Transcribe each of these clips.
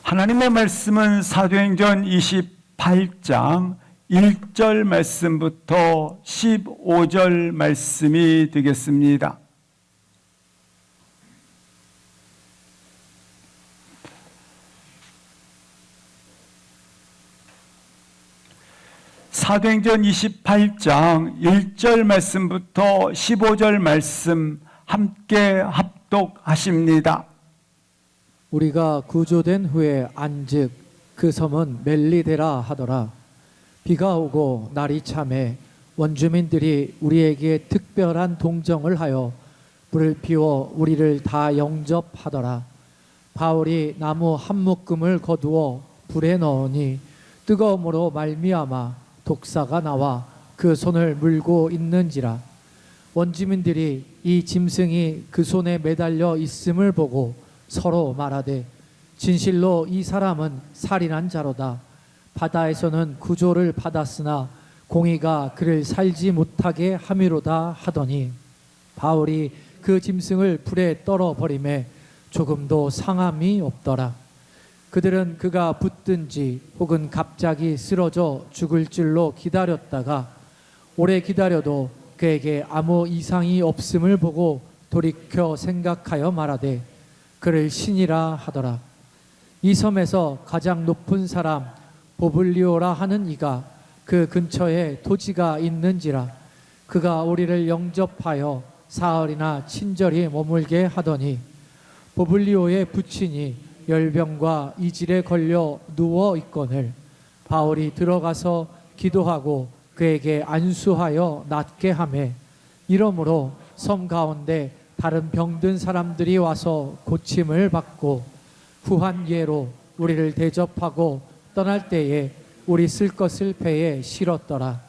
하나님의 말씀은 사도행전 28장 1절 말씀부터 15절 말씀이 되겠습니다. 사도행전 28장 1절 말씀부터 15절 말씀 함께 합독하십니다. 우리가 구조된 후에 안즉 그 섬은 멜리데라 하더라. 비가 오고 날이 참해 원주민들이 우리에게 특별한 동정을 하여 불을 피워 우리를 다 영접하더라. 바울이 나무 한 묶음을 거두어 불에 넣으니 뜨거움으로 말미암아 독사가 나와 그 손을 물고 있는지라. 원주민들이 이 짐승이 그 손에 매달려 있음을 보고 서로 말하되 진실로 이 사람은 살인한 자로다. 바다에서는 구조를 받았으나 공의가 그를 살지 못하게 함이로다 하더니 바울이 그 짐승을 불에 떨어버리매 조금도 상함이 없더라. 그들은 그가 붙든지 혹은 갑자기 쓰러져 죽을 줄로 기다렸다가 오래 기다려도 그에게 아무 이상이 없음을 보고 돌이켜 생각하여 말하되 그를 신이라 하더라. 이 섬에서 가장 높은 사람 보블리오라 하는 이가 그 근처에 토지가 있는지라. 그가 우리를 영접하여 사흘이나 친절히 머물게 하더니 보블리오의 부친이 열병과 이질에 걸려 누워 있거늘 바울이 들어가서 기도하고 그에게 안수하여 낫게 하매 이러므로 섬 가운데 다른 병든 사람들이 와서 고침을 받고 후한 예로 우리를 대접하고 떠날 때에 우리 쓸 것을 배에 실었더라.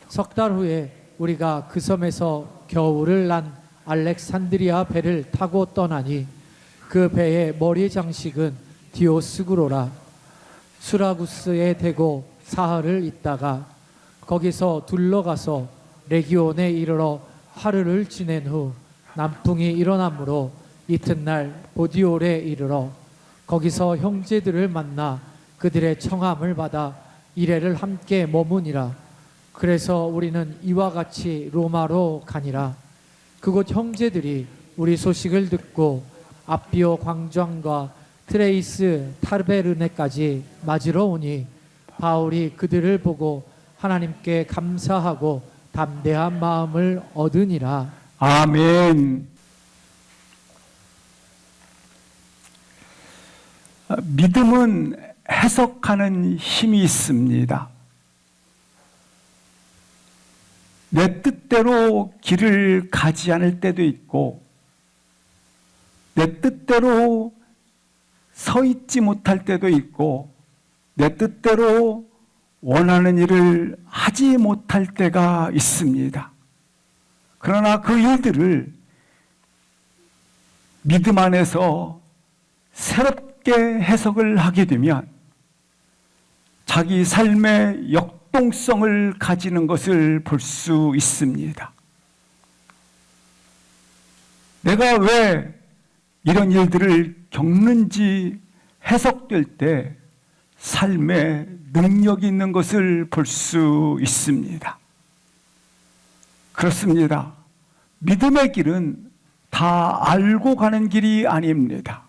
석 달 후에 우리가 그 섬에서 겨울을 난 알렉산드리아 배를 타고 떠나니 그 배의 머리 장식은 디오스구로라. 수라구스에 대고 사흘을 있다가 거기서 둘러가서 레기온에 이르러 하루를 지낸 후 남풍이 일어나므로 이튿날 보디올에 이르러 거기서 형제들을 만나 그들의 청함을 받아 이레를 함께 머무니라. 그래서 우리는 이와 같이 로마로 가니라. 그곳 형제들이 우리 소식을 듣고 아비오 광장과 트레이스 타르베르네까지 맞으러 오니 바울이 그들을 보고 하나님께 감사하고 담대한 마음을 얻으니라. 아멘. 믿음은 해석하는 힘이 있습니다. 내 뜻대로 길을 가지 않을 때도 있고 내 뜻대로 서 있지 못할 때도 있고 내 뜻대로 원하는 일을 하지 못할 때가 있습니다. 그러나 그 일들을 믿음 안에서 새롭게 해석을 하게 되면 자기 삶의 역동성을 가지는 것을 볼 수 있습니다. 내가 왜 이런 일들을 겪는지 해석될 때 삶에 능력이 있는 것을 볼 수 있습니다. 그렇습니다. 믿음의 길은 다 알고 가는 길이 아닙니다.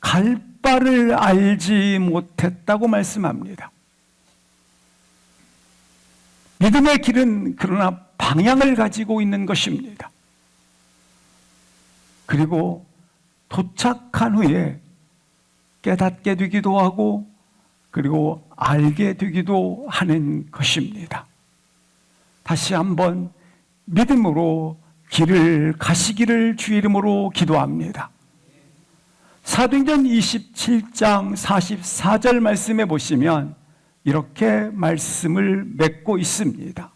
갈 바를 알지 못했다고 말씀합니다. 믿음의 길은 그러나 방향을 가지고 있는 것입니다. 그리고 도착한 후에 깨닫게 되기도 하고 그리고 알게 되기도 하는 것입니다. 다시 한번 믿음으로 길을 가시기를 주 이름으로 기도합니다. 사도행전 27장 44절 말씀에 보시면 이렇게 말씀을 맺고 있습니다.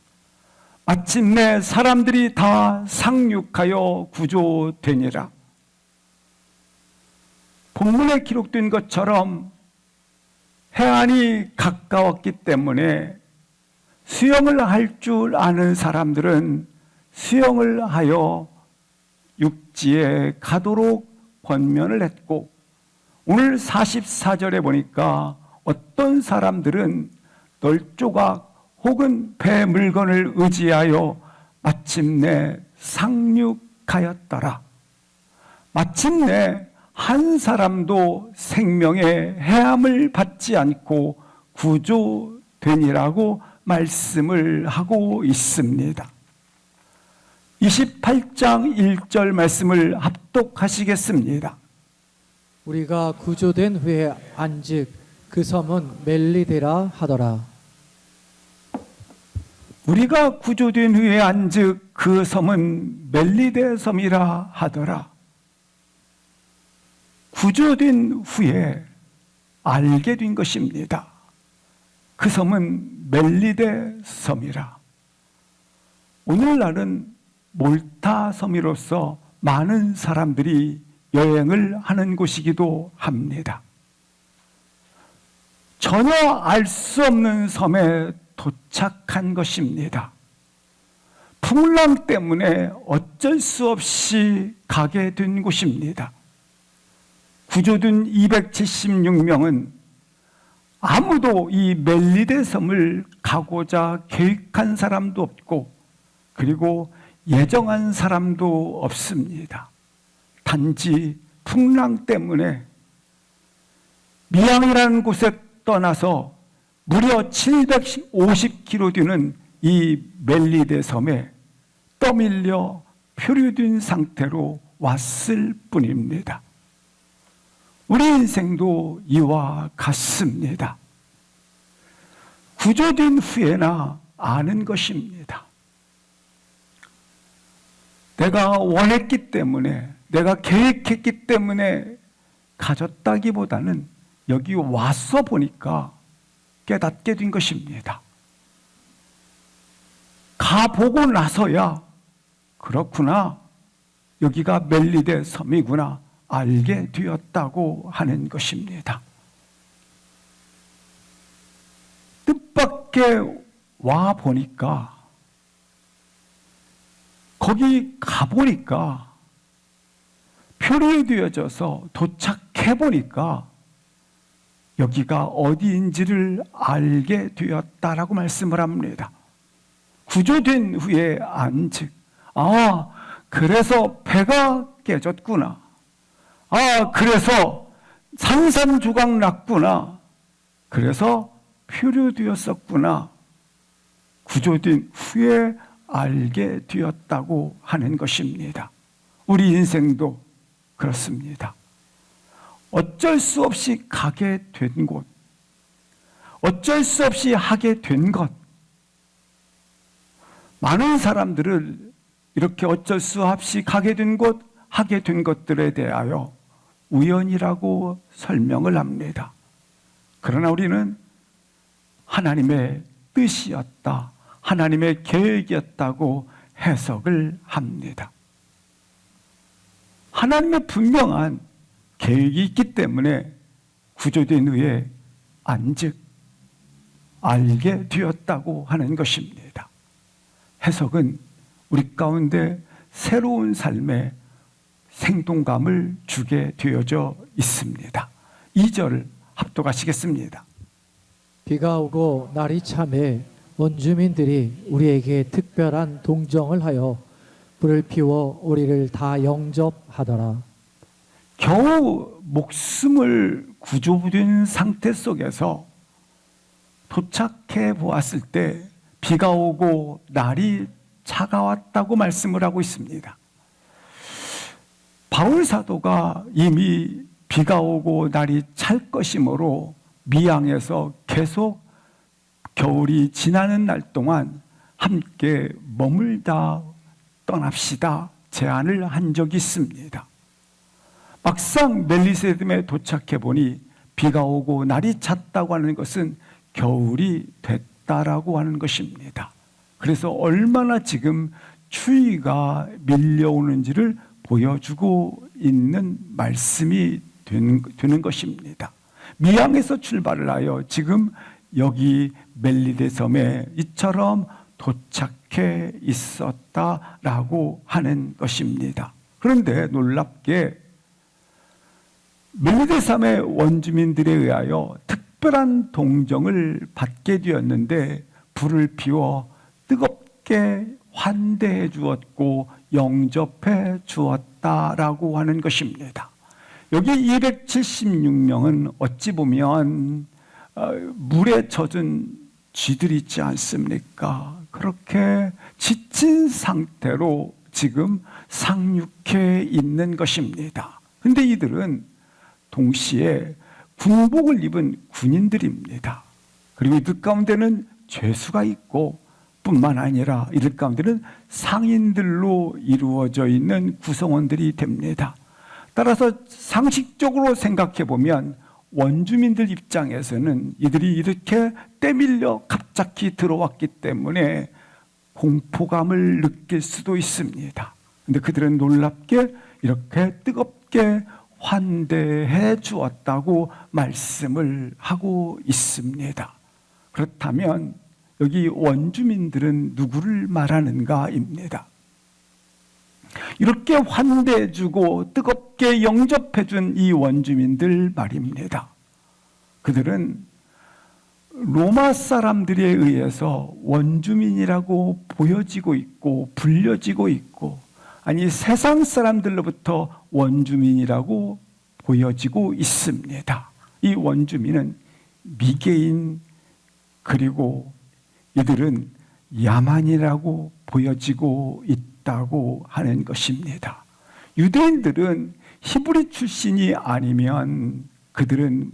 마침내 사람들이 다 상륙하여 구조되니라. 본문에 기록된 것처럼 해안이 가까웠기 때문에 수영을 할 줄 아는 사람들은 수영을 하여 육지에 가도록 권면을 했고 오늘 44절에 보니까 어떤 사람들은 널조각 혹은 배 물건을 의지하여 마침내 상륙하였더라. 마침내 한 사람도 생명의 해함을 받지 않고 구조되니라고 말씀을 하고 있습니다. 28장 1절 말씀을 합독하시겠습니다. 우리가 구조된 후에 안즉 그 섬은 멜리데라 하더라. 우리가 구조된 후에 안즉 그 섬은 멜리데 섬이라 하더라. 구조된 후에 알게 된 것입니다. 그 섬은 멜리데 섬이라. 오늘날은 몰타 섬으로서 많은 사람들이 여행을 하는 곳이기도 합니다. 전혀 알 수 없는 섬에 도착한 것입니다. 풍랑 때문에 어쩔 수 없이 가게 된 곳입니다. 구조된 276명은 아무도 이 멜리데 섬을 가고자 계획한 사람도 없고 그리고 예정한 사람도 없습니다. 단지 풍랑 때문에 미양이라는 곳에 떠나서 무려 750km 되는 이 멜리데 섬에 떠밀려 표류된 상태로 왔을 뿐입니다. 우리 인생도 이와 같습니다. 구조된 후에나 아는 것입니다. 내가 원했기 때문에, 내가 계획했기 때문에 가졌다기보다는 여기 와서 보니까 깨닫게 된 것입니다. 가보고 나서야 그렇구나, 여기가 멜리데 섬이구나 알게 되었다고 하는 것입니다. 뜻밖의 와 보니까, 거기 가보니까, 표류되어져서 도착해 보니까 여기가 어디인지를 알게 되었다라고 말씀을 합니다. 구조된 후에 안즉, 그래서 배가 깨졌구나. 그래서 산산조각 났구나. 그래서 표류되었었구나. 구조된 후에 알게 되었다고 하는 것입니다. 우리 인생도 그렇습니다. 어쩔 수 없이 가게 된 곳, 어쩔 수 없이 하게 된 것, 많은 사람들을 이렇게 어쩔 수 없이 가게 된 곳, 하게 된 것들에 대하여 우연이라고 설명을 합니다. 그러나 우리는 하나님의 뜻이었다, 하나님의 계획이었다고 해석을 합니다. 하나님의 분명한 계획이 있기 때문에 구조된 후에 안즉 알게 되었다고 하는 것입니다. 해석은 우리 가운데 새로운 삶의 생동감을 주게 되어져 있습니다. 2절 합독하시겠습니다. 비가 오고 날이 참에 원주민들이 우리에게 특별한 동정을 하여 불을 피워 우리를 다 영접하더라. 겨우 목숨을 구조된 상태 속에서 도착해 보았을 때 비가 오고 날이 차가웠다고 말씀을 하고 있습니다. 바울 사도가 이미 비가 오고 날이 찰 것이므로 미양에서 계속 겨울이 지나는 날 동안 함께 머물다 떠납시다 제안을 한 적이 있습니다. 막상 멜리세돔에 도착해 보니 비가 오고 날이 찼다고 하는 것은 겨울이 됐다라고 하는 것입니다. 그래서 얼마나 지금 추위가 밀려오는지를 보여주고 있는 말씀이 되는 것입니다. 미양에서 출발을 하여 지금 여기 멜리데 섬에 이처럼 도착해 있었다라고 하는 것입니다. 그런데 놀랍게 멜리데삼의 원주민들에 의하여 특별한 동정을 받게 되었는데 불을 피워 뜨겁게 환대해 주었고 영접해 주었다라고 하는 것입니다. 여기 276명은 어찌 보면 물에 젖은 쥐들이 있지 않습니까? 그렇게 지친 상태로 지금 상륙해 있는 것입니다. 그런데 이들은 동시에 군복을 입은 군인들입니다. 그리고 이들 가운데는 죄수가 있고 뿐만 아니라 이들 가운데는 상인들로 이루어져 있는 구성원들이 됩니다. 따라서 상식적으로 생각해 보면 원주민들 입장에서는 이들이 이렇게 때밀려 갑자기 들어왔기 때문에 공포감을 느낄 수도 있습니다. 그런데 그들은 놀랍게 이렇게 뜨겁게 환대해 주었다고 말씀을 하고 있습니다. 그렇다면 여기 원주민들은 누구를 말하는가입니다. 이렇게 환대해주고 뜨겁게 영접해준 이 원주민들 말입니다. 그들은 로마 사람들에 의해서 원주민이라고 보여지고 있고 불려지고 있고, 아니 세상 사람들로부터 원주민이라고 보여지고 있습니다. 이 원주민은 미개인, 그리고 이들은 야만이라고 보여지고 있다고 하는 것입니다. 유대인들은 히브리 출신이 아니면 그들은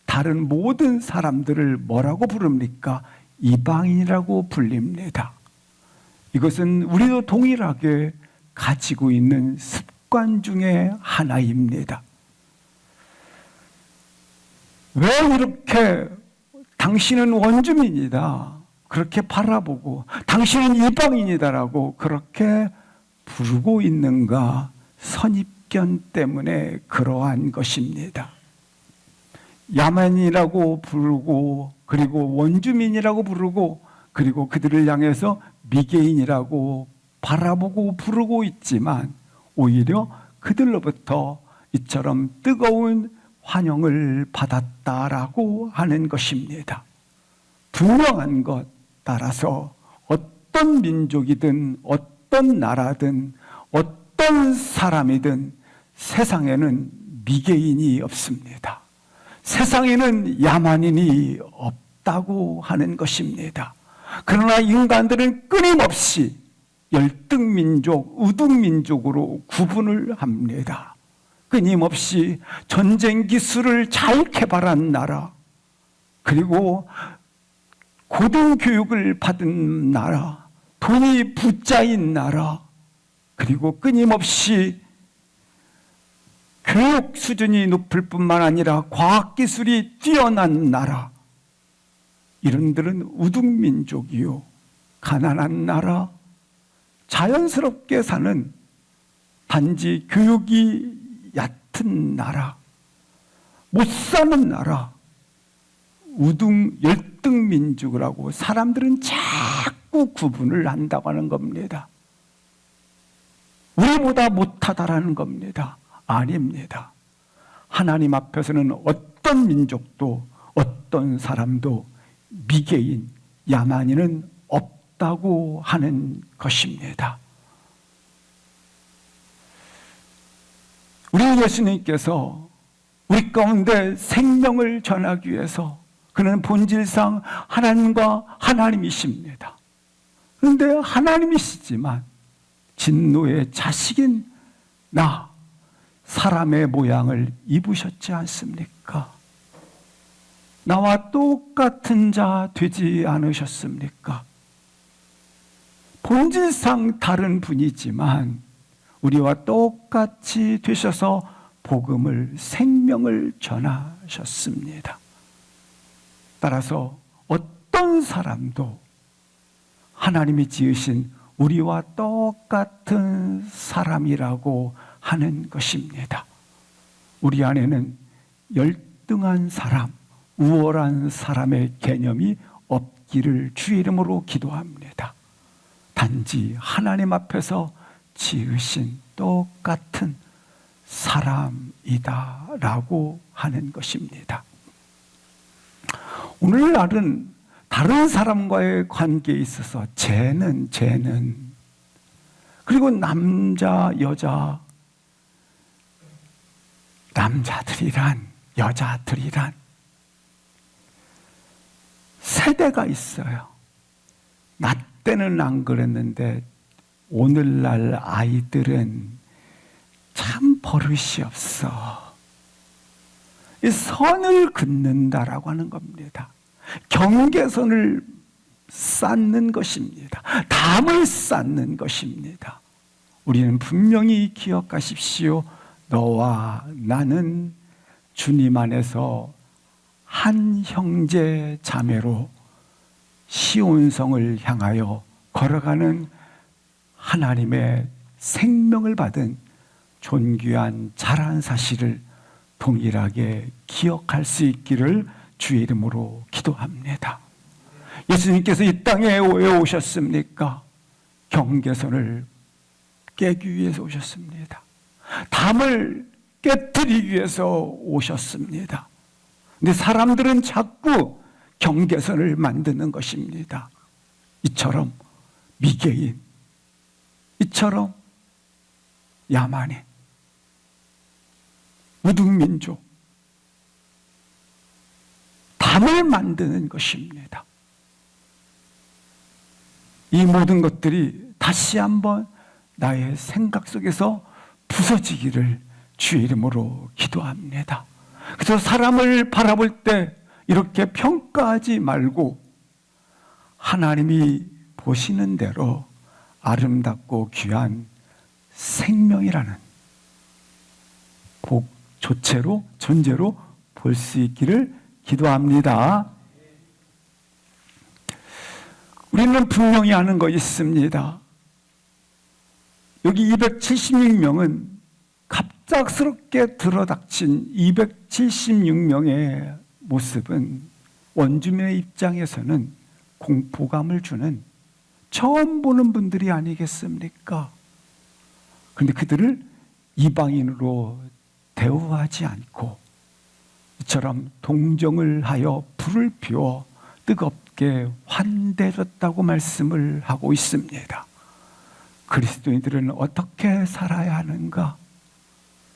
다른 모든 사람들을 뭐라고 부릅니까? 이방인이라고 불립니다. 이것은 우리도 동일하게 가지고 있는 습관 중에 하나입니다. 왜 이렇게 당신은 원주민이다 그렇게 바라보고 당신은 이방인이다라고 그렇게 부르고 있는가? 선입견 때문에 그러한 것입니다. 야만이라고 부르고, 그리고 원주민이라고 부르고, 그리고 그들을 향해서 미개인이라고 바라보고 부르고 있지만 오히려 그들로부터 이처럼 뜨거운 환영을 받았다라고 하는 것입니다. 분명한 것 따라서 어떤 민족이든 어떤 나라든 어떤 사람이든 세상에는 미개인이 없습니다. 세상에는 야만인이 없다고 하는 것입니다. 그러나 인간들은 끊임없이 열등민족, 우등민족으로 구분을 합니다. 끊임없이 전쟁 기술을 잘 개발한 나라, 그리고 고등교육을 받은 나라, 돈이 부자인 나라, 그리고 끊임없이 교육 수준이 높을 뿐만 아니라 과학기술이 뛰어난 나라, 이런들은 우등민족이요, 가난한 나라, 자연스럽게 사는 단지 교육이 얕은 나라, 못 사는 나라, 열등민족이라고 사람들은 자꾸 구분을 한다고 하는 겁니다. 우리보다 못하다라는 겁니다. 아닙니다. 하나님 앞에서는 어떤 민족도 어떤 사람도 미개인, 야만인은 없다고 하는 것입니다. 우리 예수님께서 우리 가운데 생명을 전하기 위해서, 그는 본질상 하나님과 하나님이십니다. 그런데 하나님이시지만 진노의 자식인 나, 사람의 모양을 입으셨지 않습니까? 나와 똑같은 자 되지 않으셨습니까? 본질상 다른 분이지만 우리와 똑같이 되셔서 복음을, 생명을 전하셨습니다. 따라서 어떤 사람도 하나님이 지으신 우리와 똑같은 사람이라고 하는 것입니다. 우리 안에는 열등한 사람, 우월한 사람의 개념이 없기를 주의 이름으로 기도합니다. 단지 하나님 앞에서 지으신 똑같은 사람이다라고 하는 것입니다. 오늘날은 다른 사람과의 관계에 있어서 쟤는 그리고 남자 여자 남자들이란 여자들이란 세대가 있어요. 나 때는 안 그랬는데 오늘날 아이들은 참 버릇이 없어. 이 선을 긋는다라고 하는 겁니다. 경계선을 쌓는 것입니다. 담을 쌓는 것입니다. 우리는 분명히 기억하십시오. 너와 나는 주님 안에서 한 형제 자매로 시온성을 향하여 걸어가는 하나님의 생명을 받은 존귀한 자라는 사실을 동일하게 기억할 수 있기를 주의 이름으로 기도합니다. 예수님께서 이 땅에 왜 오셨습니까? 경계선을 깨기 위해서 오셨습니다. 담을 깨뜨리기 위해서 오셨습니다. 근데 사람들은 자꾸 경계선을 만드는 것입니다. 이처럼 미개인, 이처럼 야만인, 우등민족, 담을 만드는 것입니다. 이 모든 것들이 다시 한번 나의 생각 속에서 부서지기를 주의 이름으로 기도합니다. 그래서 사람을 바라볼 때 이렇게 평가하지 말고 하나님이 보시는 대로 아름답고 귀한 생명이라는 존재로 볼 수 있기를 기도합니다. 우리는 분명히 아는 거 있습니다. 여기 276명은 갑작스럽게 들어닥친 276명의 모습은 원주민의 입장에서는 공포감을 주는 처음 보는 분들이 아니겠습니까? 그런데 그들을 이방인으로 대우하지 않고 이처럼 동정을 하여 불을 피워 뜨겁게 환대했다고 말씀을 하고 있습니다. 그리스도인들은 어떻게 살아야 하는가?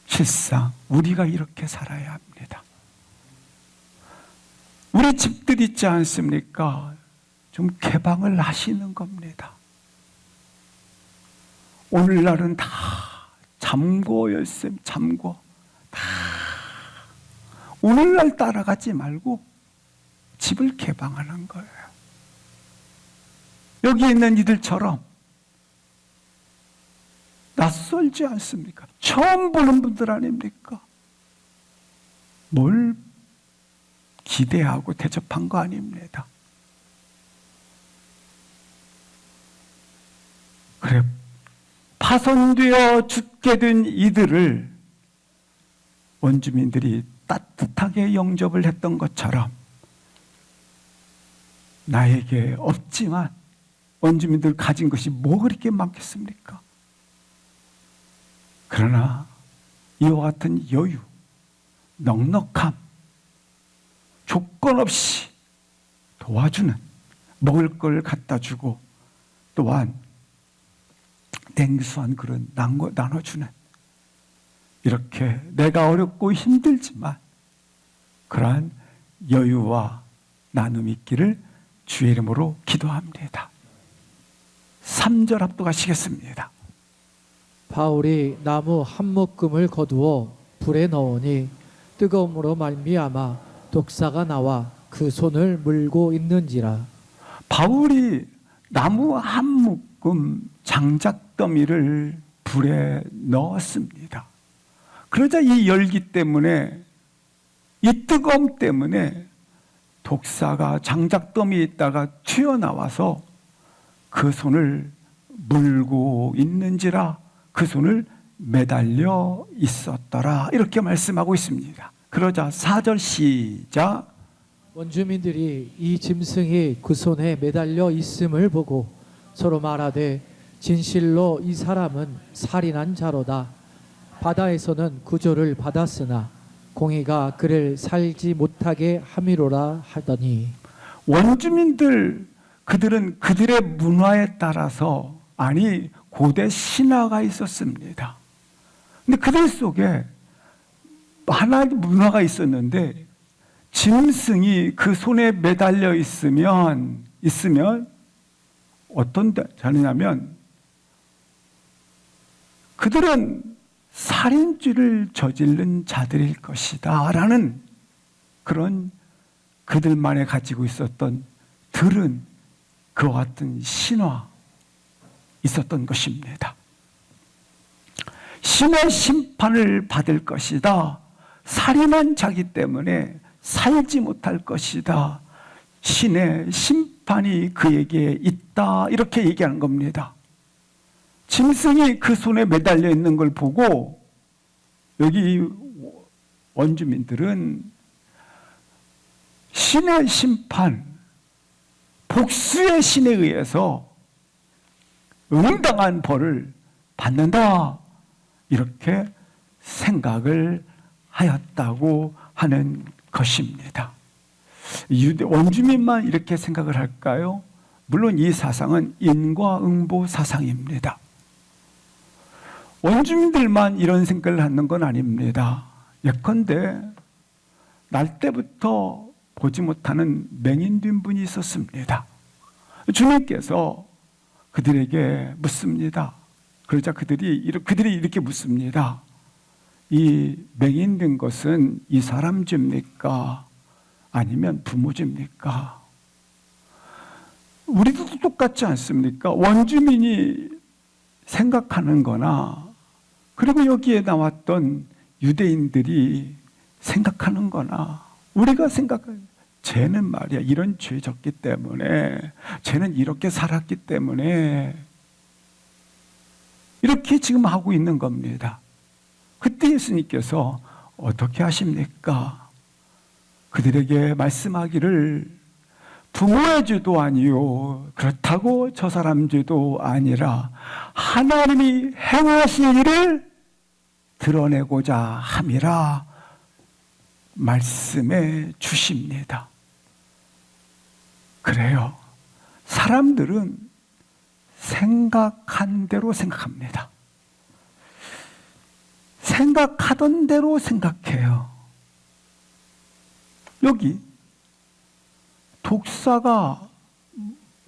실상 우리가 이렇게 살아야 합니다. 우리 집들 있지 않습니까? 좀 개방을 하시는 겁니다. 오늘날은 다 잠궈 열쇠 잠궈 다 오늘날 따라가지 말고 집을 개방하는 거예요. 여기 있는 이들처럼 낯설지 않습니까? 처음 보는 분들 아닙니까? 뭘 기대하고 대접한 거 아닙니다. 그래, 파손되어 죽게 된 이들을 원주민들이 따뜻하게 영접을 했던 것처럼 나에게 없지만 원주민들 가진 것이 뭐 그렇게 많겠습니까? 그러나 이와 같은 여유, 넉넉함, 조건 없이 도와주는, 먹을 걸 갖다 주고 또한 냉수한 그릇 나눠주는, 이렇게 내가 어렵고 힘들지만 그러한 여유와 나눔이 있기를 주의 이름으로 기도합니다. 3절 합독하시겠습니다. 바울이 나무 한 묶음을 거두어 불에 넣으니 뜨거움으로 말미암아 독사가 나와 그 손을 물고 있는지라. 바울이 나무 한 묶음 장작더미를 불에 넣었습니다. 그러자 이 열기 때문에, 이 뜨거움 때문에 독사가 장작더미에 있다가 튀어나와서 그 손을 물고 있는지라, 그 손을 매달려 있었더라, 이렇게 말씀하고 있습니다. 그러자 4절 시작. 원주민들이 이 짐승이 그 손에 매달려 있음을 보고 서로 말하되 진실로 이 사람은 살인한 자로다. 바다에서는 구조를 받았으나 공의가 그를 살지 못하게 함이로라 하더니 원주민들 그들은 그들의 문화에 따라서 아니 고대 신화가 있었습니다. 근데 그들 속에 하나의 문화가 있었는데 짐승이 그 손에 매달려 있으면 어떤 자느냐면 그들은 살인죄를 저지른 자들일 것이다 라는 그런 그들만이 가지고 있었던 들은 그와 같은 신화 있었던 것입니다. 신의 심판을 받을 것이다. 살인한 자기 때문에 살지 못할 것이다. 신의 심판이 그에게 있다. 이렇게 얘기하는 겁니다. 짐승이 그 손에 매달려 있는 걸 보고 여기 원주민들은 신의 심판, 복수의 신에 의해서 응당한 벌을 받는다. 이렇게 생각을 하였다고 하는 것입니다. 원주민만 이렇게 생각을 할까요? 물론 이 사상은 인과응보 사상입니다. 원주민들만 이런 생각을 하는 건 아닙니다. 예컨대 날 때부터 보지 못하는 맹인된 분이 있었습니다. 주님께서 그들에게 묻습니다. 그러자 그들이 이렇게 묻습니다. 이 맹인된 것은 이 사람 죄입니까? 아니면 부모 죄입니까? 우리도 똑같지 않습니까? 원주민이 생각하는 거나 그리고 여기에 나왔던 유대인들이 생각하는 거나 우리가 생각하는 쟤는 말이야 이런 죄 졌기 때문에 쟤는 이렇게 살았기 때문에 이렇게 지금 하고 있는 겁니다. 그때 예수님께서 어떻게 하십니까? 그들에게 말씀하기를 부모의 죄도 아니요 그렇다고 저 사람 죄도 아니라 하나님이 행하신 일을 드러내고자 함이라 말씀해 주십니다. 그래요. 사람들은 생각한 대로 생각합니다. 생각하던 대로 생각해요. 여기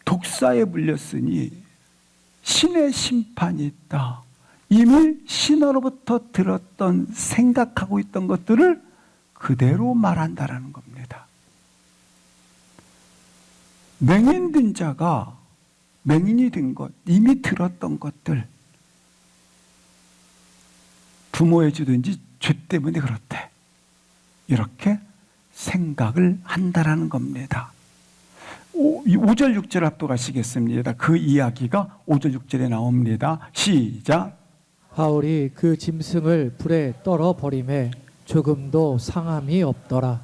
독사에 물렸으니 신의 심판이 있다. 이미 신으로부터 들었던 생각하고 있던 것들을 그대로 말한다라는 겁니다. 맹인된 자가 맹인이 된 것, 이미 들었던 것들, 부모의 죄든지 죄 때문에 그렇대. 이렇게 생각을 한다라는 겁니다. 5절 6절 합독하시겠습니다. 그 이야기가 5절 6절에 나옵니다. 시작. 바울이 그 짐승을 불에 떨어 버림에 조금도 상함이 없더라.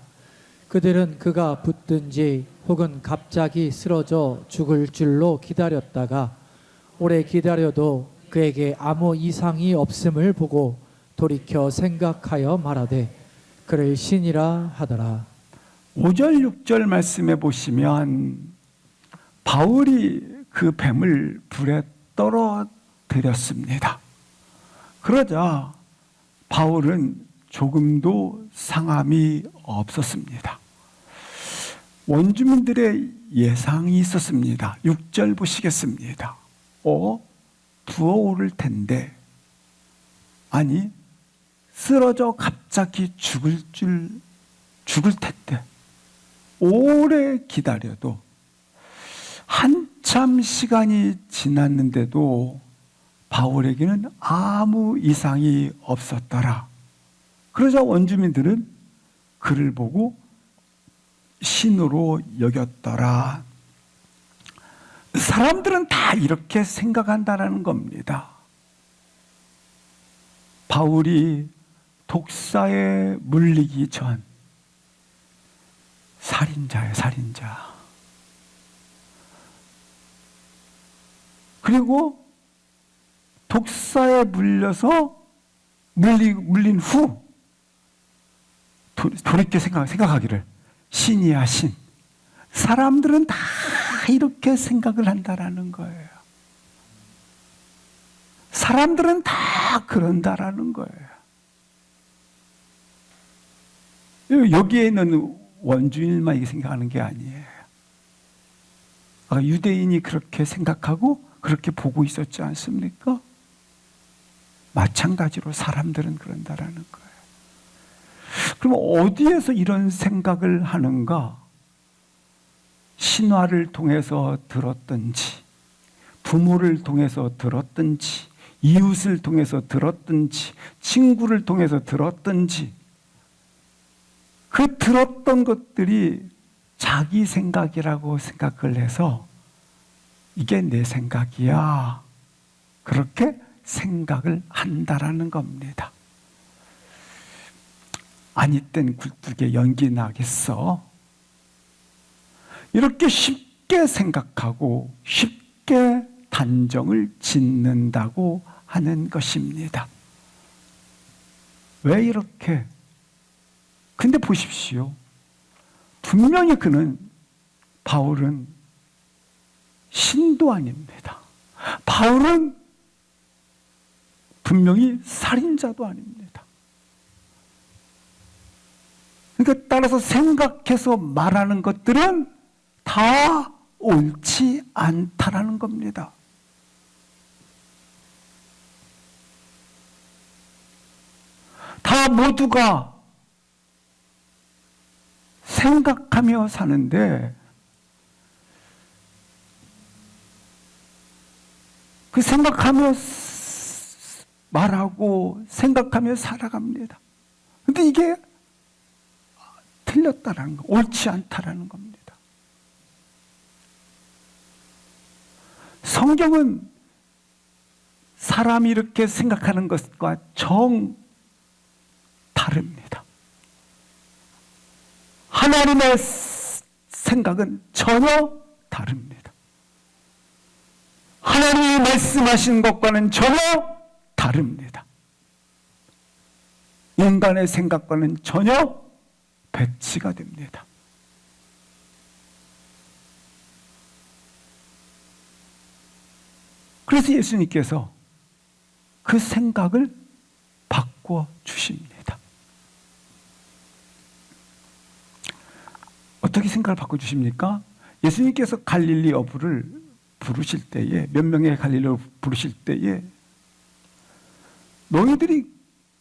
그들은 그가 붙든지 혹은 갑자기 쓰러져 죽을 줄로 기다렸다가 오래 기다려도 그에게 아무 이상이 없음을 보고 돌이켜 생각하여 말하되 그를 신이라 하더라. 5절 6절 말씀해 보시면 바울이 그 뱀을 불에 떨어뜨렸습니다. 그러자 바울은 조금도 상함이 없었습니다. 원주민들의 예상이 있었습니다. 6절 보시겠습니다. 부어오를 텐데 아니 쓰러져 갑자기 죽을 텐데 오래 기다려도 한참 시간이 지났는데도 바울에게는 아무 이상이 없었더라. 그러자 원주민들은 그를 보고 신으로 여겼더라. 사람들은 다 이렇게 생각한다라는 겁니다. 바울이 독사에 물리기 전 살인자예요, 살인자. 그리고 독사에 물려서 물린 후 돌이켜 생각하기를 신이야 신. 사람들은 다 이렇게 생각을 한다라는 거예요. 사람들은 다 그런다라는 거예요. 여기에 있는 원주민만 이렇게 생각하는 게 아니에요. 유대인이 그렇게 생각하고 그렇게 보고 있었지 않습니까? 마찬가지로 사람들은 그런다라는 거예요. 그럼 어디에서 이런 생각을 하는가? 신화를 통해서 들었든지, 부모를 통해서 들었든지, 이웃을 통해서 들었든지, 친구를 통해서 들었든지, 그 들었던 것들이 자기 생각이라고 생각을 해서 이게 내 생각이야. 그렇게 생각을 한다라는 겁니다. 아니 땐 굴뚝에 연기 나겠어. 이렇게 쉽게 생각하고 쉽게 단정을 짓는다고 하는 것입니다. 왜 이렇게? 근데 보십시오. 분명히 바울은 신도 아닙니다. 바울은 분명히 살인자도 아닙니다. 그러니까 따라서 생각해서 말하는 것들은 다 옳지 않다라는 겁니다. 다 모두가 생각하며 사는데 그 생각하며 말하고 생각하며 살아갑니다. 근데 이게 틀렸다라는 거, 옳지 않다라는 겁니다. 성경은 사람이 이렇게 생각하는 것과 정 다릅니다. 하나님의 생각은 전혀 다릅니다. 하나님이 말씀하신 것과는 전혀 다릅니다. 인간의 생각과는 전혀 배치가 됩니다. 그래서 예수님께서 그 생각을 바꿔 주십니다. 어떻게 생각을 바꿔주십니까? 예수님께서 갈릴리 어부를 부르실 때에, 몇 명의 갈릴리 어부 부르실 때에 너희들이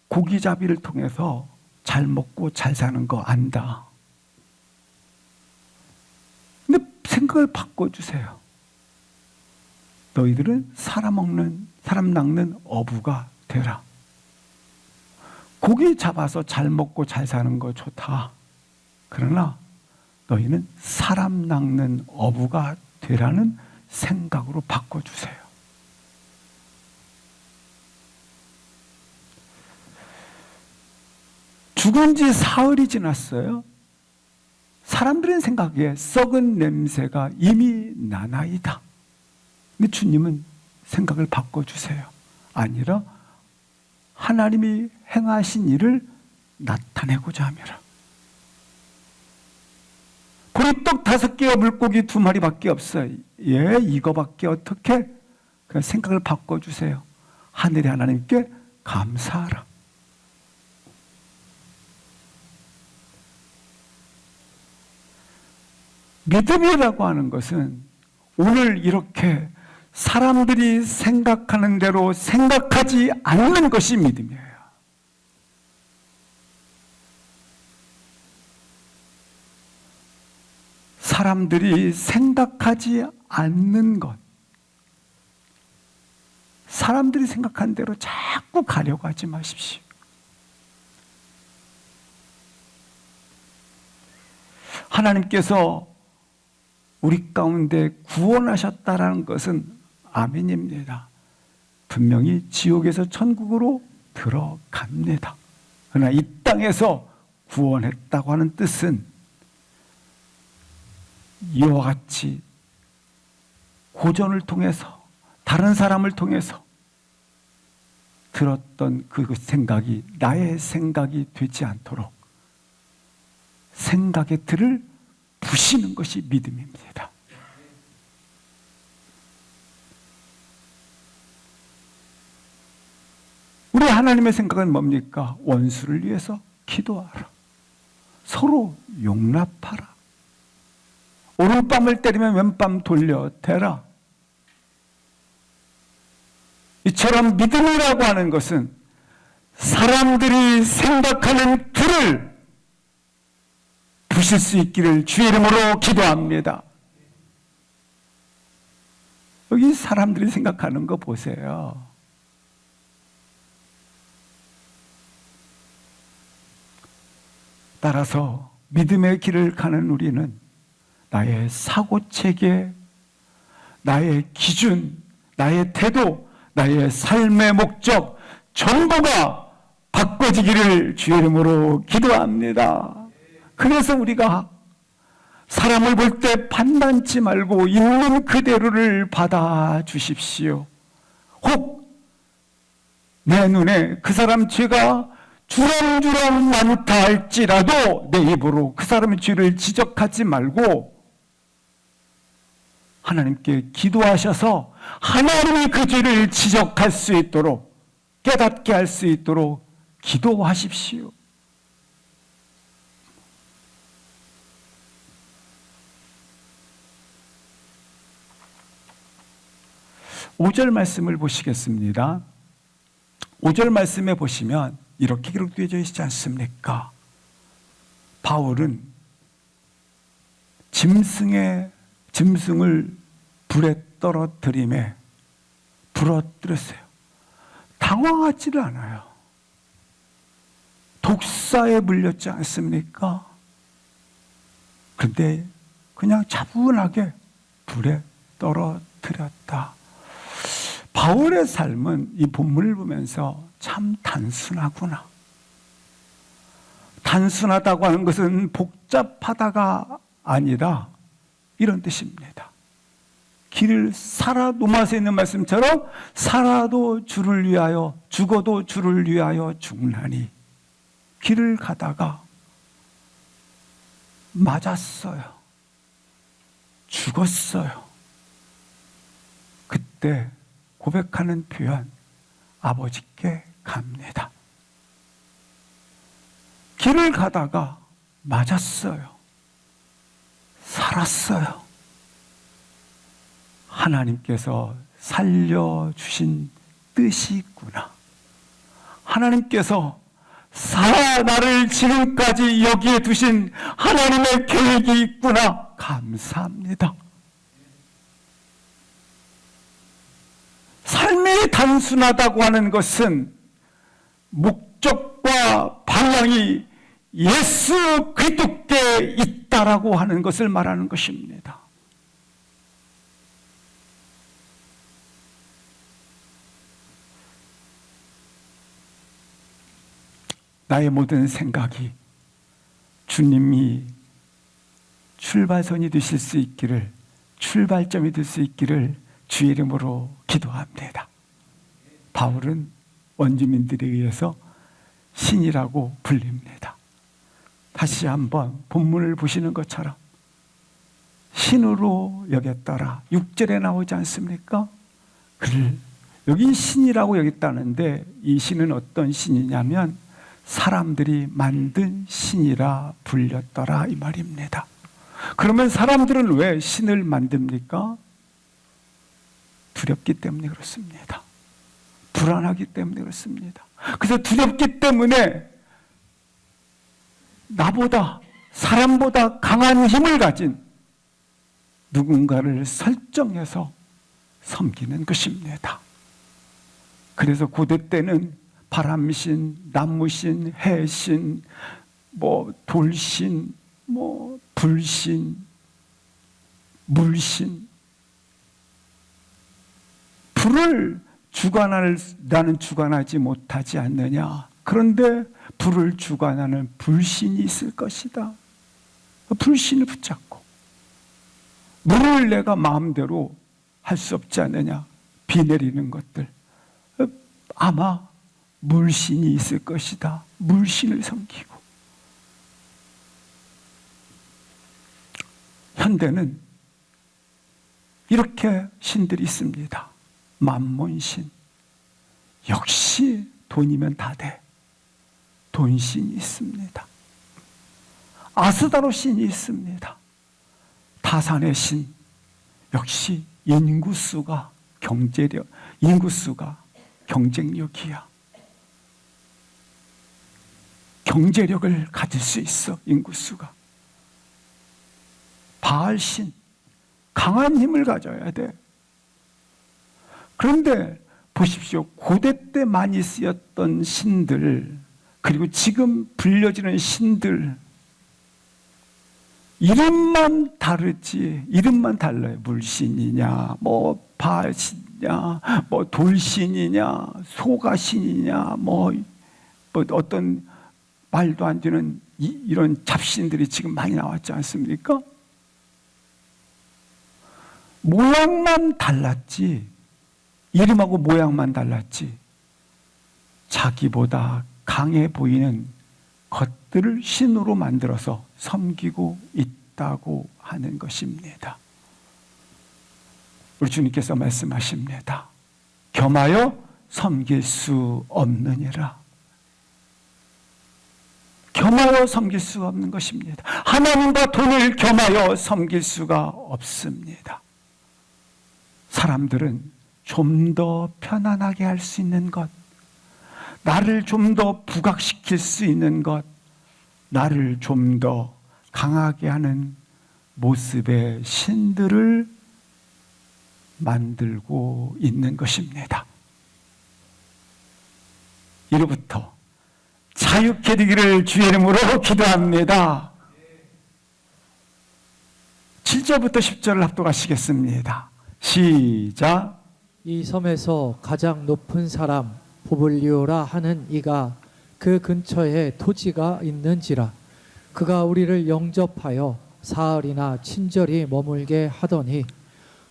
고기잡이를 통해서 잘 먹고 잘 사는 거 안다. 근데 생각을 바꿔주세요. 너희들은 사람 낚는 어부가 되라. 고기 잡아서 잘 먹고 잘 사는 거 좋다. 그러나 너희는 사람 낚는 어부가 되라는 생각으로 바꿔주세요. 죽은 지 사흘이 지났어요. 사람들의 생각에 썩은 냄새가 이미 나나이다. 근데 주님은 생각을 바꿔주세요. 아니라 하나님이 행하신 일을 나타내고자 함이라. 보리떡 5개와 물고기 2마리밖에 없어요. 예, 이거밖에 어떻게? 그냥 생각을 바꿔주세요. 하늘의 하나님께 감사하라. 믿음이라고 하는 것은 오늘 이렇게 사람들이 생각하는 대로 생각하지 않는 것이 믿음이에요. 사람들이 생각하지 않는 것, 사람들이 생각한 대로 자꾸 가려고 하지 마십시오. 하나님께서 우리 가운데 구원하셨다라는 것은 아멘입니다. 분명히 지옥에서 천국으로 들어갑니다. 그러나 이 땅에서 구원했다고 하는 뜻은 이와 같이 고전을 통해서, 다른 사람을 통해서 들었던 그 생각이 나의 생각이 되지 않도록 생각의 틀을 부시는 것이 믿음입니다. 우리 하나님의 생각은 뭡니까? 원수를 위해서 기도하라. 서로 용납하라. 오른밤을 때리면 왼밤 돌려 대라. 이처럼 믿음이라고 하는 것은 사람들이 생각하는 틀을 부실 수 있기를 주의 이름으로 기도합니다. 여기 사람들이 생각하는 거 보세요. 따라서 믿음의 길을 가는 우리는 나의 사고체계, 나의 기준, 나의 태도, 나의 삶의 목적 전부가 바꿔지기를 주의 이름으로 기도합니다. 그래서 우리가 사람을 볼 때 판단치 말고 있는 그대로를 받아주십시오. 혹 내 눈에 그 사람 죄가 주렁주렁 많다 할지라도 내 입으로 그 사람의 죄를 지적하지 말고 하나님께 기도하셔서 하나님이 그 죄를 지적할 수 있도록 깨닫게 할 수 있도록 기도하십시오. 오절 말씀을 보시겠습니다. 5절 말씀에 보시면 이렇게 기록되어 있지 않습니까? 바울은 짐승을 불에 떨어뜨림에 부러뜨렸어요. 당황하지를 않아요. 독사에 물렸지 않습니까? 그런데 그냥 차분하게 불에 떨어뜨렸다. 바울의 삶은 이 본문을 보면서 참 단순하구나. 단순하다고 하는 것은 복잡하다가 아니라 이런 뜻입니다. 길을 살아 로마서에 있는 말씀처럼 살아도 주를 위하여 죽어도 주를 위하여 죽나니 길을 가다가 맞았어요. 죽었어요. 그때 고백하는 표현, 아버지께 갑니다. 길을 가다가 맞았어요. 살았어요. 하나님께서 살려주신 뜻이 있구나. 하나님께서 나를 지금까지 여기에 두신 하나님의 계획이 있구나. 감사합니다. 삶이 단순하다고 하는 것은 목적과 방향이 예수 그리스도께 있다라고 하는 것을 말하는 것입니다. 나의 모든 생각이 주님이 출발선이 되실 수 있기를, 출발점이 될 수 있기를 주의 이름으로 기도합니다. 바울은 원주민들에 의해서 신이라고 불립니다. 다시 한번 본문을 보시는 것처럼 신으로 여겼더라. 6절에 나오지 않습니까? 그를 여기 신이라고 여겼다는데 이 신은 어떤 신이냐면 사람들이 만든 신이라 불렸더라 이 말입니다. 그러면 사람들은 왜 신을 만듭니까? 두렵기 때문에 그렇습니다. 불안하기 때문에 그렇습니다. 그래서 두렵기 때문에 나보다 사람보다 강한 힘을 가진 누군가를 설정해서 섬기는 것입니다. 그래서 고대 때는 바람신, 나무신, 해신, 돌신, 불신, 물신, 불을 나는 주관하지 못하지 않느냐. 그런데 불을 주관하는 불신이 있을 것이다. 불신을 붙잡고 물을 내가 마음대로 할 수 없지 않느냐. 비 내리는 것들 아마 물신이 있을 것이다. 물신을 섬기고. 현대는 이렇게 신들이 있습니다. 만몬신. 역시 돈이면 다 돼. 돈신이 있습니다. 아스다로 신이 있습니다. 타산의 신. 역시 인구수가 경쟁력이야. 경제력을 가질 수 있어, 인구수가. 바알신, 강한 힘을 가져야 돼. 그런데 보십시오. 고대 때 많이 쓰였던 신들, 그리고 지금 불려지는 신들, 이름만 다르지, 이름만 달라요. 물신이냐, 뭐 바알신이냐, 뭐 돌신이냐, 소가신이냐, 뭐 어떤 말도 안 되는 이런 잡신들이 지금 많이 나왔지 않습니까? 모양만 달랐지, 이름하고 모양만 달랐지, 자기보다 강해 보이는 것들을 신으로 만들어서 섬기고 있다고 하는 것입니다. 우리 주님께서 말씀하십니다. 겸하여 섬길 수 없느니라. 겸하여 섬길 수가 없는 것입니다. 하나님과 돈을 겸하여 섬길 수가 없습니다. 사람들은 좀 더 편안하게 할 수 있는 것, 나를 좀 더 부각시킬 수 있는 것, 나를 좀 더 강하게 하는 모습의 신들을 만들고 있는 것입니다. 이로부터 자유케 되기를 주의 이름으로 기도합니다. 7절부터 10절을 합독하시겠습니다. 시작. 이 섬에서 가장 높은 사람 부블리오라 하는 이가 그 근처에 토지가 있는지라. 그가 우리를 영접하여 사흘이나 친절히 머물게 하더니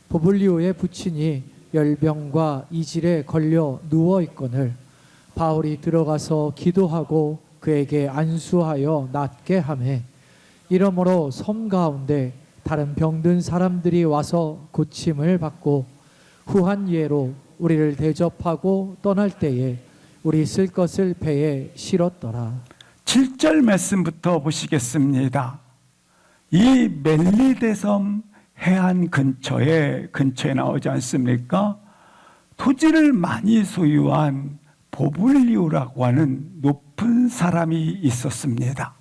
부블리오의 부친이 열병과 이질에 걸려 누워 있거늘 바울이 들어가서 기도하고 그에게 안수하여 낫게 하매, 이러므로 섬 가운데 다른 병든 사람들이 와서 고침을 받고 후한 예로 우리를 대접하고 떠날 때에 우리 쓸 것을 배에 실었더라. 7절 말씀부터 보시겠습니다. 이 멜리데섬 해안 근처에 나오지 않습니까? 토지를 많이 소유한 보블리오라고 하는 높은 사람이 있었습니다.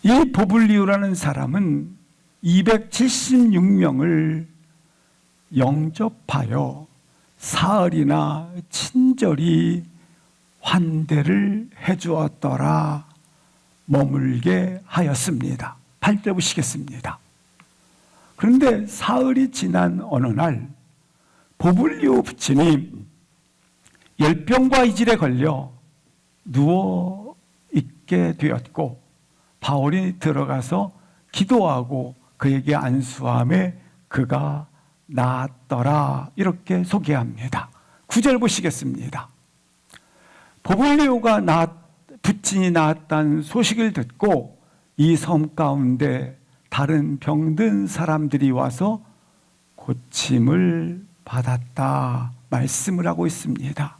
이 보블리오라는 사람은 276명을 영접하여 사흘이나 친절히 환대를 해주었더라. 머물게 하였습니다. 8절 보시겠습니다. 그런데 사흘이 지난 어느 날 보블리오 부친이 열병과 이질에 걸려 누워 있게 되었고 바울이 들어가서 기도하고 그에게 안수함에 그가 나았더라. 이렇게 소개합니다. 9절 보시겠습니다. 보블리오가 부친이 나았다는 소식을 듣고 이 섬 가운데 다른 병든 사람들이 와서 고침을 받았다 말씀을 하고 있습니다.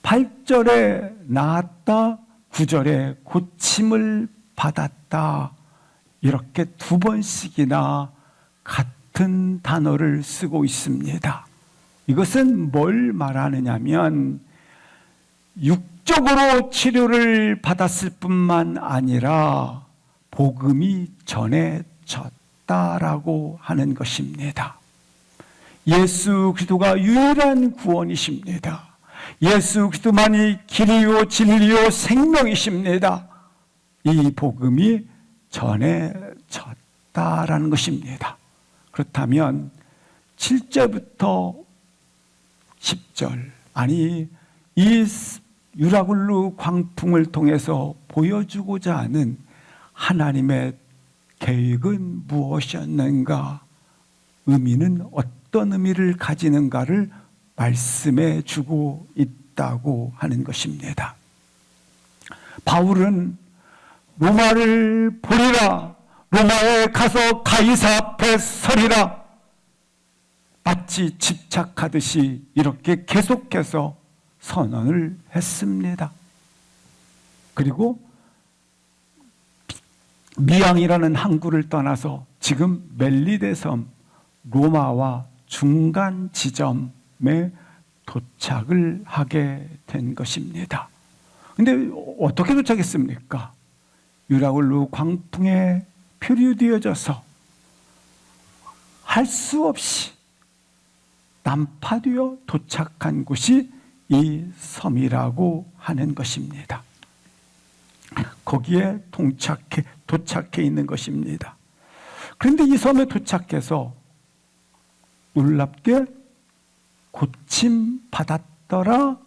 8절에 나았다, 9절에 고침을 받았다, 이렇게 두 번씩이나 같은 단어를 쓰고 있습니다. 이것은 뭘 말하느냐면 육적으로 치료를 받았을 뿐만 아니라 복음이 전해졌다라고 하는 것입니다. 예수 그리스도가 유일한 구원이십니다. 예수 그리스도만이 길이요 진리요 생명이십니다. 이 복음이 전해졌다라는 것입니다. 그렇다면 7절부터 10절, 아니 이 유라굴루 광풍을 통해서 보여주고자 하는 하나님의 계획은 무엇이었는가, 의미는 어떤 의미를 가지는가를 말씀해 주고 있다고 하는 것입니다. 바울은 로마를 보리라, 로마에 가서 가이사 앞에 서리라, 마치 집착하듯이 이렇게 계속해서 선언을 했습니다. 그리고 미앙이라는 항구를 떠나서 지금 멜리데 섬, 로마와 중간 지점에 도착을 하게 된 것입니다. 근데 어떻게 도착했습니까? 유라굴로 광풍에 표류되어져서 할 수 없이 난파되어 도착한 곳이 이 섬이라고 하는 것입니다. 거기에 도착해 있는 것입니다. 그런데 이 섬에 도착해서 놀랍게 고침받았더라.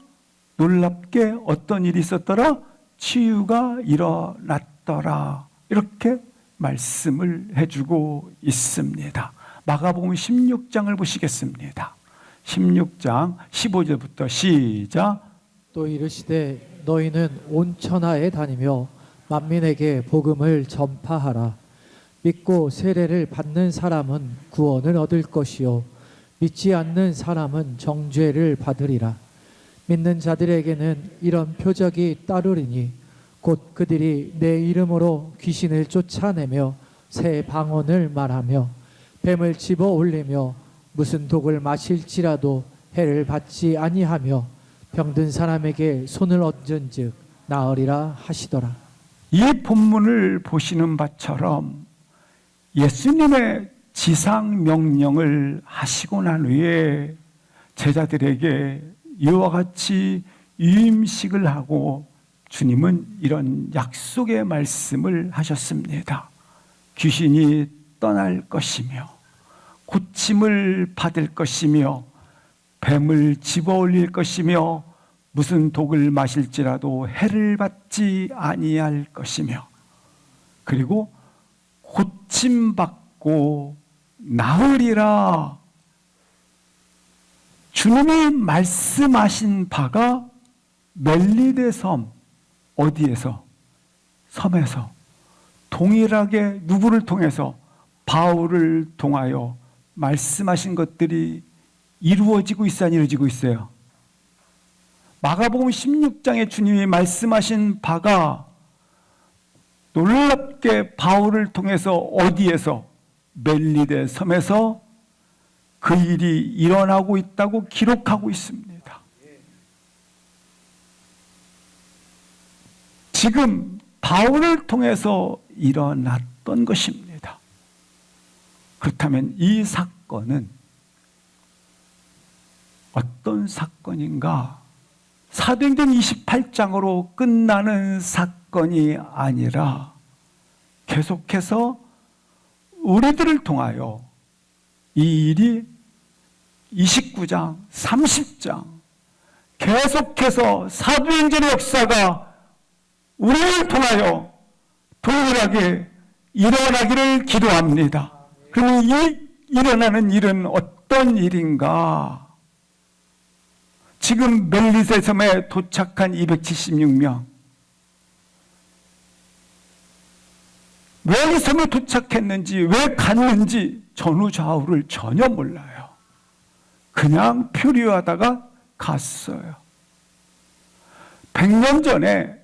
놀랍게 어떤 일이 있었더라? 치유가 일어났더라. 이렇게 말씀을 해주고 있습니다. 마가복음 16장을 보시겠습니다. 16장 15절부터 시작. 또 이르시되 너희는 온 천하에 다니며 만민에게 복음을 전파하라. 믿고 세례를 받는 사람은 구원을 얻을 것이요 믿지 않는 사람은 정죄를 받으리라. 믿는 자들에게는 이런 표적이 따르리니 곧 그들이 내 이름으로 귀신을 쫓아내며 새 방언을 말하며 뱀을 집어 올리며 무슨 독을 마실지라도 해를 받지 아니하며 병든 사람에게 손을 얹은즉 나으리라 하시더라. 이 본문을 보시는 바처럼 예수님의 지상 명령을 하시고 난 후에 제자들에게 이와 같이 유임식을 하고 주님은 이런 약속의 말씀을 하셨습니다. 귀신이 떠날 것이며 고침을 받을 것이며 뱀을 집어올릴 것이며 무슨 독을 마실지라도 해를 받지 아니할 것이며 그리고 고침받고 나으리라. 주님이 말씀하신 바가 멜리데 섬, 어디에서? 섬에서 동일하게 누구를 통해서? 바울을 통하여 말씀하신 것들이 이루어지고 있어, 안 이루어지고 있어요? 마가복음 16장에 주님이 말씀하신 바가 놀랍게 바울을 통해서 어디에서? 멜리데 섬에서 그 일이 일어나고 있다고 기록하고 있습니다. 지금 바울을 통해서 일어났던 것입니다. 그렇다면 이 사건은 어떤 사건인가? 사도행전 28장으로 끝나는 사건이 아니라 계속해서 우리들을 통하여 이 일이 29장, 30장 계속해서 사도행전의 역사가 우리를 통하여 동일하게 일어나기를 기도합니다. 그럼 이 일어나는 일은 어떤 일인가? 지금 멜리데 섬에 도착한 276명. 왜 이 섬에 도착했는지, 왜 갔는지 전후좌우를 전혀 몰라요. 그냥 표류하다가 갔어요. 100년 전에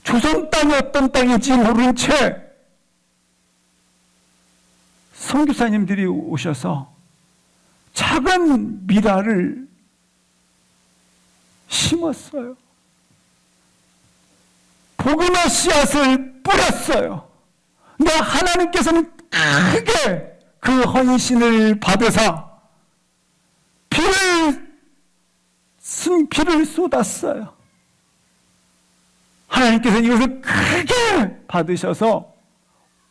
조선 땅이 어떤 땅인지 모른 채 선교사님들이 오셔서 작은 미라를 심었어요. 복음의 씨앗을 뿌렸어요. 근데 하나님께서는 크게 그 헌신을 받으사 피를 쏟았어요. 하나님께서는 이것을 크게 받으셔서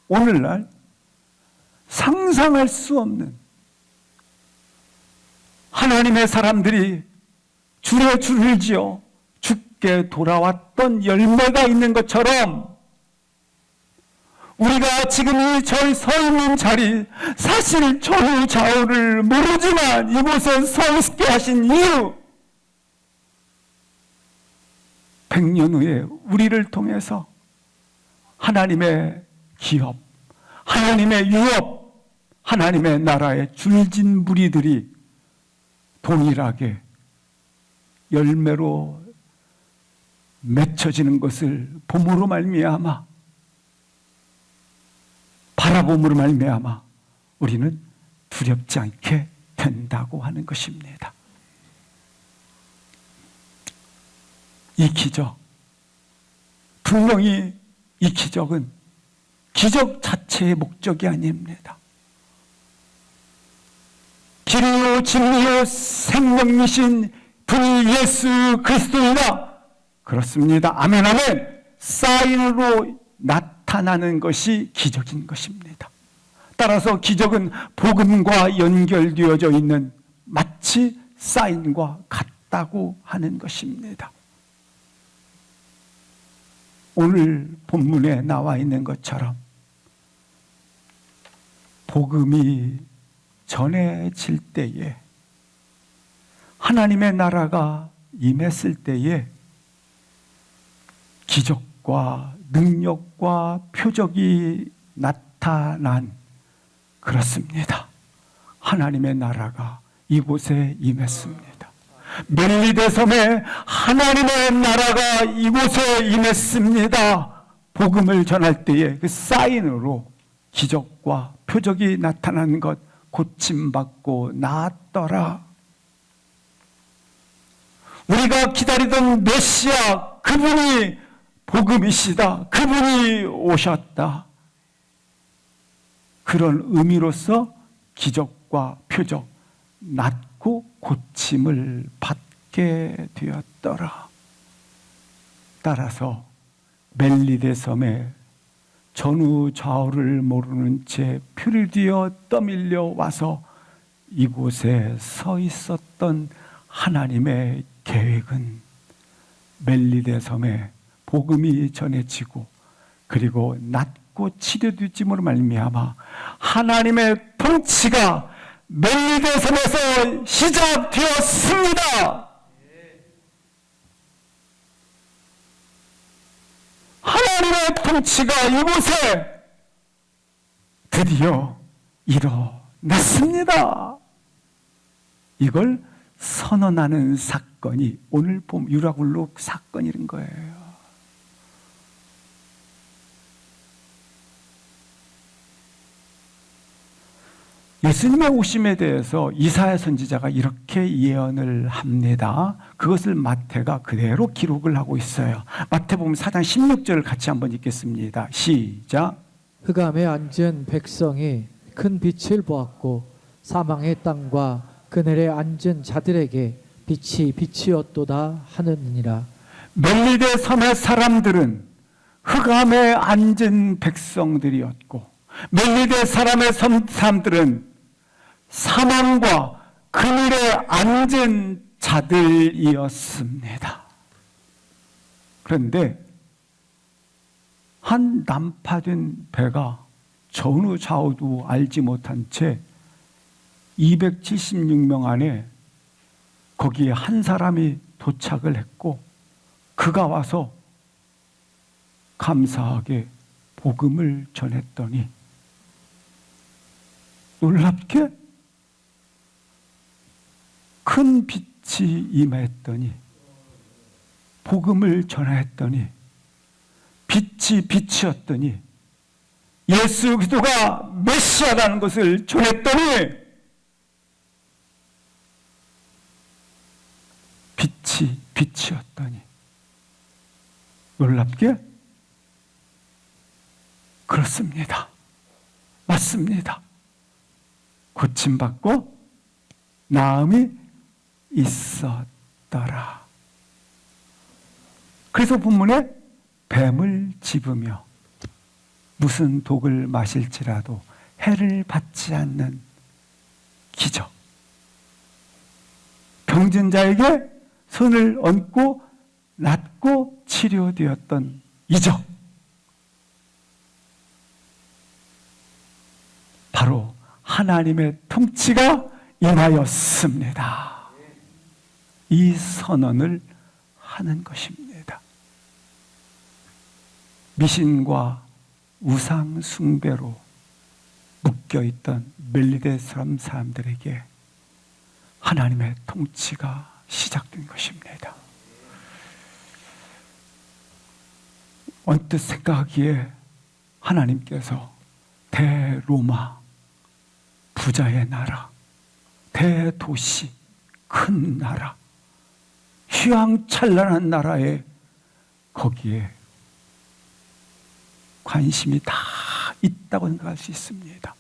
오늘날 상상할 수 없는 하나님의 사람들이 줄에 줄을 지어 죽게 돌아왔던 열매가 있는 것처럼 우리가 지금 서 있는 자리, 사실 전후 좌우를 모르지만 이곳에 서 있게 하신 이유, 100년 후에 우리를 통해서 하나님의 기업, 하나님의 유업, 하나님의 나라의 줄진 무리들이 동일하게 열매로 맺혀지는 것을 봄으로 말미암아, 바라봄으로 말미암아 우리는 두렵지 않게 된다고 하는 것입니다. 이 기적, 분명히 이 기적은 기적 자체의 목적이 아닙니다. 길이요 진리요 생명이신 분이 예수 그리스도이다. 그렇습니다. 아멘 아멘. 사인으로 나타나는 것이 기적인 것입니다. 따라서 기적은 복음과 연결되어져 있는 마치 사인과 같다고 하는 것입니다. 오늘 본문에 나와 있는 것처럼 복음이 전해질 때에, 하나님의 나라가 임했을 때에 기적과 능력과 표적이 나타난, 그렇습니다. 하나님의 나라가 이곳에 임했습니다. 멜리데섬에 하나님의 나라가 이곳에 임했습니다. 복음을 전할 때에 그 사인으로 기적과 표적이 나타난 것, 고침받고 나았더라. 우리가 기다리던 메시아, 그분이 복음이시다. 그분이 오셨다. 그런 의미로서 기적과 표적, 낫고 고침을 받게 되었더라. 따라서 멜리데 섬에 전후 좌우를 모르는 채 표류되어 떠밀려 와서 이곳에 서 있었던 하나님의 계획은 멜리데 섬에 복음이 전해지고, 그리고 낫고 치료되짐으로 말미암아 하나님의 통치가 멜리데 섬에서 시작되었습니다. 하나님의 통치가 이곳에 드디어 일어났습니다. 이걸 선언하는 사건이 오늘 봄 유라굴로 사건인 거예요. 예수님의 오심에 대해서 이사야 선지자가 이렇게 예언을 합니다. 그것을 마태가 그대로 기록을 하고 있어요. 마태복음 4장 16절을 같이 한번 읽겠습니다. 시작. 흑암에 앉은 백성이 큰 빛을 보았고 사망의 땅과 그늘에 앉은 자들에게 빛이 빛이었도다 하느니라. 멜리데 섬의 사람들은 흑암에 앉은 백성들이었고, 멜리데 사람들은 사망과 그늘에 앉은 자들이었습니다. 그런데 한 난파된 배가 전후 좌우도 알지 못한 채 276명 안에 거기에 한 사람이 도착을 했고, 그가 와서 감사하게 복음을 전했더니 놀랍게 큰 빛이 임했더니, 복음을 전했더니 빛이 빛이었더니 예수 그리스도가 메시아라는 것을 전했더니 빛이 빛이었더니 놀랍게 그렇습니다. 맞습니다. 고침받고 나음이 있었더라. 그래서 본문에 뱀을 집으며 무슨 독을 마실지라도 해를 받지 않는 기적, 병든 자에게 손을 얹고 낫고 치료되었던 이적, 바로 하나님의 통치가 임하였습니다. 이 선언을 하는 것입니다. 미신과 우상 숭배로 묶여있던 멜리데 사람들에게 하나님의 통치가 시작된 것입니다. 언뜻 생각하기에 하나님께서 대로마, 부자의 나라, 대도시, 큰 나라, 휘황찬란한 나라에 거기에 관심이 다 있다고 생각할 수 있습니다.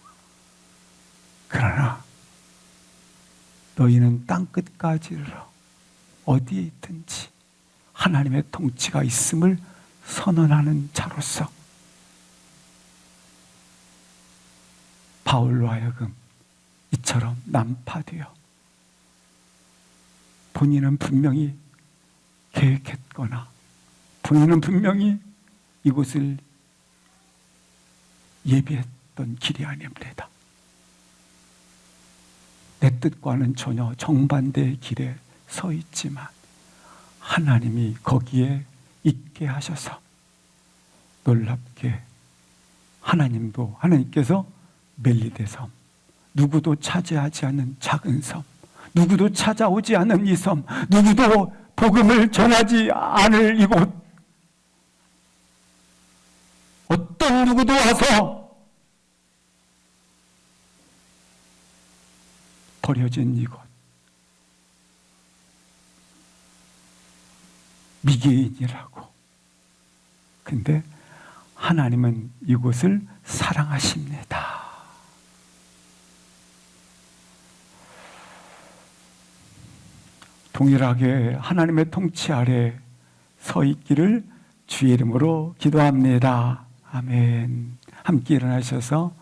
그러나 너희는 땅끝까지 이르러 어디에 있든지 하나님의 통치가 있음을 선언하는 자로서 바울로 하여금 이처럼 난파되어 본인은 분명히 계획했거나 본인은 분명히 이곳을 예비했던 길이 아닙니다. 내 뜻과는 전혀 정반대의 길에 서 있지만 하나님이 거기에 있게 하셔서 놀랍게 하나님께서 멜리데 섬, 누구도 차지하지 않는 작은 섬, 누구도 찾아오지 않는 이 섬, 누구도 복음을 전하지 않을 이곳, 어떤 누구도 와서 버려진 이곳, 미개인이라고. 근데 하나님은 이곳을 사랑하십니다. 동일하게 하나님의 통치 아래 서 있기를 주의 이름으로 기도합니다. 아멘. 함께 일어나셔서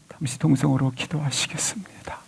잠시 동성으로 기도하시겠습니다.